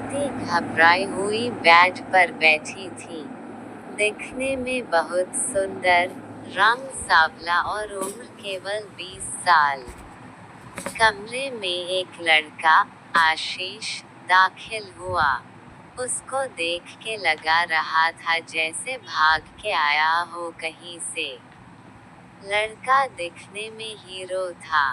प्रीति घबराई हुई बेड पर बैठी थी। दिखने में बहुत सुंदर, रंग सांवला और उम्र केवल 20 साल। कमरे में एक लड़का, आशीष, दाखिल हुआ। उसको देख के लगा रहा था जैसे भाग के आया हो कहीं से। लड़का दिखने में हीरो था।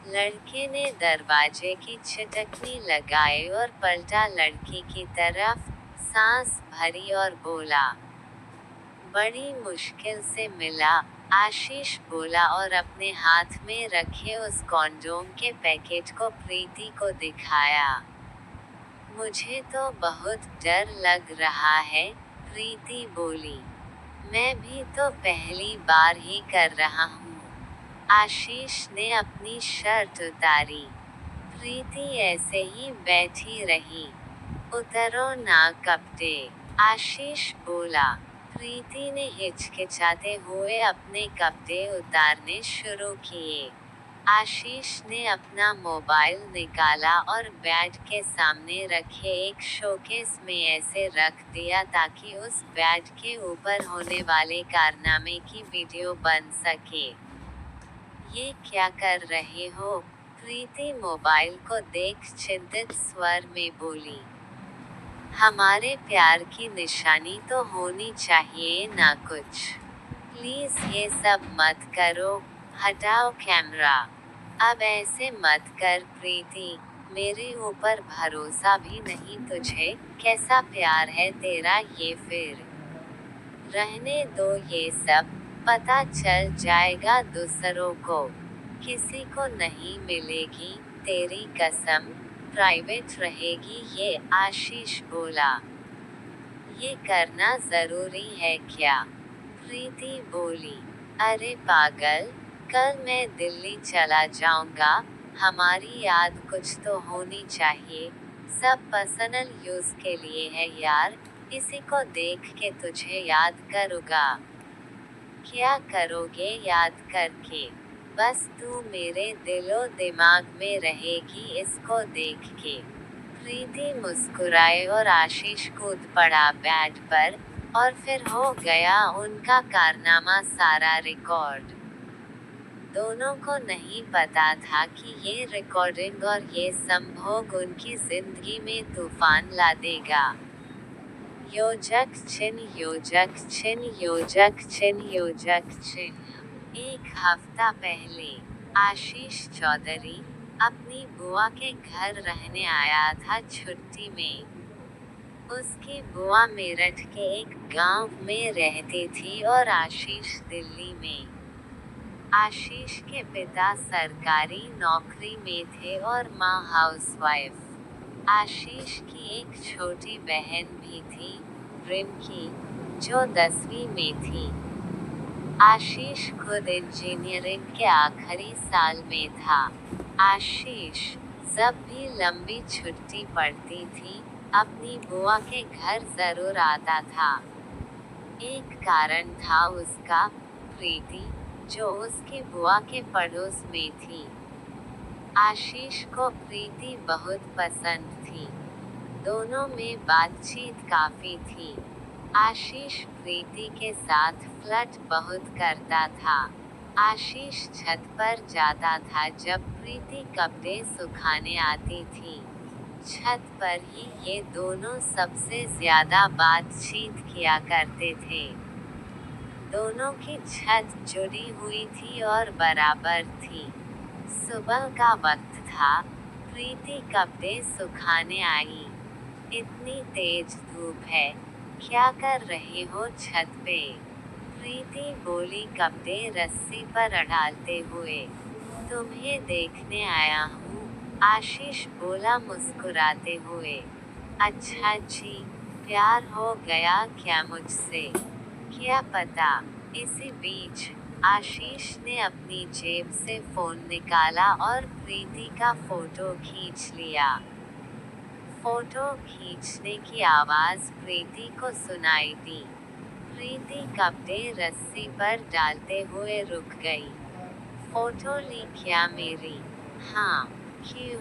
लड़के ने दरवाजे की छिटकनी लगाई और पलटा लड़की की तरफ, सांस भरी और बोला, बड़ी मुश्किल से मिला। आशीष बोला और अपने हाथ में रखे उस कॉन्डोम के पैकेट को प्रीति को दिखाया। मुझे तो बहुत डर लग रहा है, प्रीति बोली। मैं भी तो पहली बार ही कर रहा हूँ। आशीष ने अपनी शर्ट उतारी। प्रीति ऐसे ही बैठी रही। उतरो ना कपड़े, आशीष बोला। प्रीति ने हिचकिचाते हुए अपने कपड़े उतारने शुरू किए। आशीष ने अपना मोबाइल निकाला और बेड के सामने रखे एक शोकेस में ऐसे रख दिया ताकि उस बेड के ऊपर होने वाले कारनामे की वीडियो बन सके। ये क्या कर रहे हो? प्रीति मोबाइल को देख चिंतित स्वर में बोली। हमारे प्यार की निशानी तो होनी चाहिए ना कुछ। प्लीज ये सब मत करो, हटाओ कैमरा। अब ऐसे मत कर प्रीति, मेरे ऊपर भरोसा भी नहीं तुझे, कैसा प्यार है तेरा ये फिर? रहने दो ये सब, पता चल जाएगा दूसरों को। किसी को नहीं मिलेगी, तेरी कसम, प्राइवेट रहेगी ये, आशीष बोला। ये करना जरूरी है क्या? प्रीति बोली। अरे पागल, कल मैं दिल्ली चला जाऊंगा, हमारी याद कुछ तो होनी चाहिए। सब पर्सनल यूज के लिए है यार, इसी को देख के तुझे याद करूंगा। क्या करोगे याद करके? बस तू मेरे दिलो दिमाग में रहेगी इसको देख के। प्रीति मुस्कुराए और आशीष कूद पड़ा बेड पर, और फिर हो गया उनका कारनामा सारा रिकॉर्ड। दोनों को नहीं पता था कि ये रिकॉर्डिंग और ये संभोग उनकी जिंदगी में तूफान ला देगा। योजक चिन्ह, योजक चिन्ह, योजक चिन्ह, योजक चिन्ह। एक हफ्ता पहले, आशीष चौधरी अपनी बुआ के घर रहने आया था छुट्टी में। उसकी बुआ मेरठ के एक गांव में रहती थी और आशीष दिल्ली में। आशीष के पिता सरकारी नौकरी में थे और माँ हाउसवाइफ। आशीष की एक छोटी बहन भी थी, रिंकी, जो 10वीं में थी। आशीष खुद इंजीनियरिंग के आखिरी साल में था। आशीष जब भी लंबी छुट्टी पड़ती थी, अपनी बुआ के घर जरूर आता था। एक कारण था उसका, प्रीति, जो उसकी बुआ के पड़ोस में थी। आशीष को प्रीति बहुत पसंद थी। दोनों में बातचीत काफी थी। आशीष प्रीति के साथ फ्लर्ट बहुत करता था। आशीष छत पर जाता था जब प्रीति कपड़े सुखाने आती थी। छत पर ही ये दोनों सबसे ज्यादा बातचीत किया करते थे। दोनों की छत जुड़ी हुई थी और बराबर थी। सुबह का वक्त था, प्रीति कपड़े सुखाने आई। इतनी तेज धूप है, क्या कर रहे हो छत पे? प्रीति बोली कपड़े रस्सी पर अड़ालते हुए। तुम्हें देखने आया हूँ, आशीष बोला मुस्कुराते हुए। अच्छा जी, प्यार हो गया क्या मुझसे? क्या पता। इसी बीच, आशीष ने अपनी जेब से फोन निकाला और प्रीति का फोटो खींच लिया। फोटो खींचने की आवाज प्रीति को सुनाई दी। प्रीति कपड़े रस्सी पर डालते हुए रुक गई। फोटो ली क्या मेरी? हाँ, क्यों?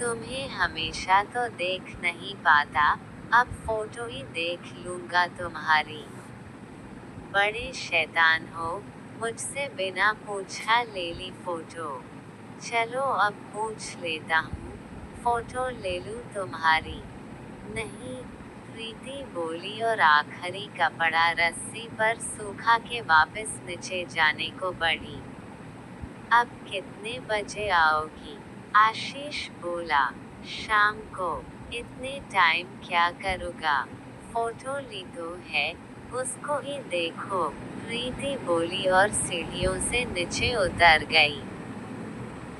तुम्हें हमेशा तो देख नहीं पाता, अब फोटो ही देख लूंगा तुम्हारी। बड़े शैतान हो, मुझसे बिना पूछा ले ली फोटो। चलो अब पूछ लेता हूँ, फोटो ले लूं तुम्हारी। नहीं, प्रीति बोली और आखिरी कपड़ा रस्सी पर सूखा के वापस नीचे जाने को बढ़ी। अब कितने बजे आओगी? आशीष बोला, शाम को। इतने टाइम क्या करूँगा? फोटो ली तो है, उसको ही देखो, प्रीति बोली और सीढ़ियों से नीचे उतर गई।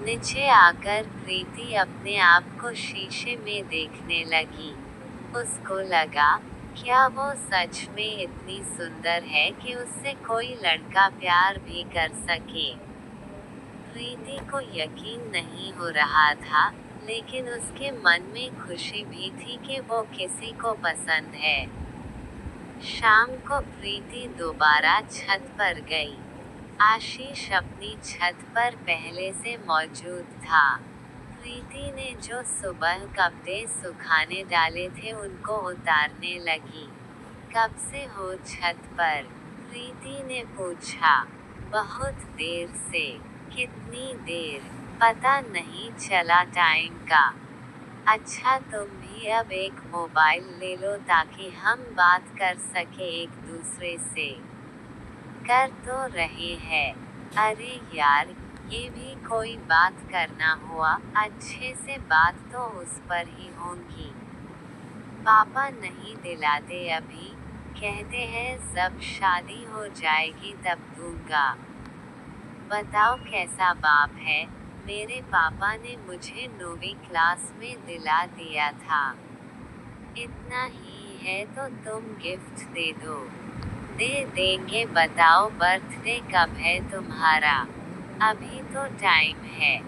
नीचे आकर प्रीति अपने आप को शीशे में देखने लगी। उसको लगा, क्या वो सच में इतनी सुंदर है कि उससे कोई लड़का प्यार भी कर सके? प्रीति को यकीन नहीं हो रहा था, लेकिन उसके मन में खुशी भी थी कि वो किसी को पसंद है। शाम को प्रीति दोबारा छत पर गई। आशीष अपनी छत पर पहले से मौजूद था। प्रीति ने जो सुबह कपड़े सुखाने डाले थे उनको उतारने लगी। कब से हो छत पर? प्रीति ने पूछा। बहुत देर से। कितनी देर? पता नहीं चला टाइम का। अच्छा, तुम भी अब एक मोबाइल ले लो ताकि हम बात कर सके एक दूसरे से। कर तो रहे हैं। अरे यार, ये भी कोई बात करना हुआ, अच्छे से बात तो उस पर ही होगी। पापा नहीं दिलाते अभी, कहते हैं जब शादी हो जाएगी तब दूंगा। बताओ कैसा बाप है, मेरे पापा ने मुझे 9वीं क्लास में दिला दिया था। इतना ही है तो तुम गिफ्ट दे दो। दे देंगे, बताओ बर्थडे कब है तुम्हारा? अभी तो टाइम है।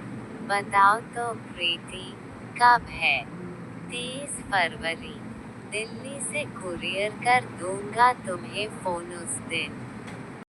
बताओ तो प्रीति, कब है? 23 फरवरी। दिल्ली से कुरियर कर दूंगा तुम्हें फोन उस दिन।